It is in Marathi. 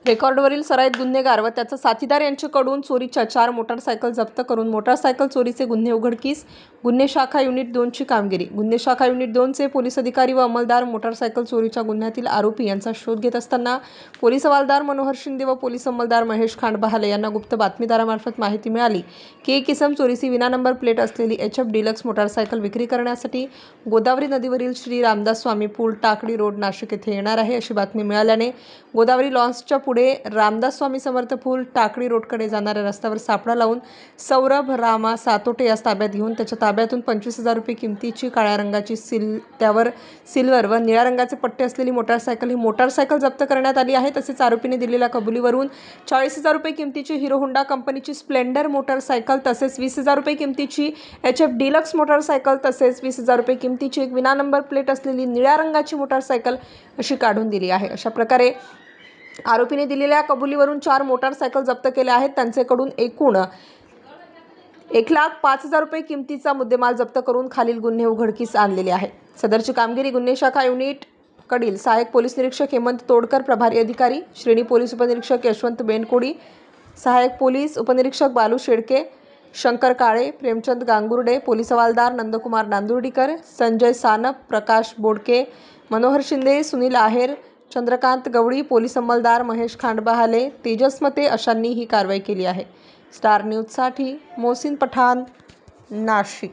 रेकॉर्डवरील सराईत गुन्हेगार व त्याचा साथीदार यांच्याकडून चोरीच्या 4 मोटारसायकल जप्त करून मोटारसायकल चोरीचे गुन्हे उघडकीस. गुन्हे शाखा युनिट 2ची कामगिरी. गुन्हे शाखा युनिट 2चे पोलीस अधिकारी व अंमलदार मोटारसायकल चोरीच्या गुन्ह्यातील आरोपी यांचा शोध घेत असताना पोलीस हवालदार मनोहर शिंदे व पोलीस अंमलदार महेश खांडबहाले यांना गुप्त बातमीदारामार्फत माहिती मिळाली की एक इसम चोरीची विना नंबर प्लेट असलेली HF डिलक्स मोटारसायकल विक्री करण्यासाठी गोदावरी नदीवरील श्री रामदास स्वामी पूल टाकळी रोड नाशिक येथे येणार आहे. अशी बातमी मिळाल्याने गोदावरी लॉन्सच्या पुढे रामदास स्वामी समर्थ पूल टाकळी रोडकडे जाणाऱ्या रस्त्यावर सापळा लावून सौरभ रामा सातोटे यास ताब्यात घेऊन त्याच्या ताब्यातून 25,000 रुपये किमतीची काळ्या रंगाची त्यावर सिल्वर व निळ्या रंगाचे पट्टे असलेली मोटारसायकल ही मोटारसायकल जप्त करण्यात आली आहे. तसेच आरोपीने दिलेल्या कबुलीवरून 40,000 रुपये किमतीची हिरो होंडा कंपनीची स्प्लेंडर मोटारसायकल तसेच 20,000 रुपये किमतीची HF डिलक्स मोटारसायकल तसेच 20,000 रुपये किमतीची एक विना नंबर प्लेट असलेली निळ्या रंगाची मोटारसायकल अशी काढून दिली आहे. अशा प्रकारे आरोपीने दिलेल्या कबुलीवरून 4 मोटारसायकल जप्त केल्या आहेत. त्यांच्याकडून एकूण 1,05,000 रुपये किमतीचा मुद्देमाल जप्त करून खालील गुन्हे उघडकीस आणलेले आहे. सदरची कामगिरी गुन्हे शाखा युनिट कडील सहाय्यक पोलीस निरीक्षक हेमंत तोडकर, प्रभारी अधिकारी श्रेणी पोलीस उपनिरीक्षक यशवंत बेनकोडी, सहाय्यक पोलीस उपनिरीक्षक बालू शेडके, शंकर काळे, प्रेमचंद गांगुर्डे, पोलीस हवालदार नंदकुमार नांदुर्डीकर, संजय सानप, प्रकाश बोडके, मनोहर शिंदे, सुनील आहेर, चंद्रकांत गवळी, पोलीस अंमलदार महेश खांडबहाले, तेजस मते अशांनी ही कारवाई केली आहे. स्टार न्यूजसाठी मोहसिन पठाण, नाशिक.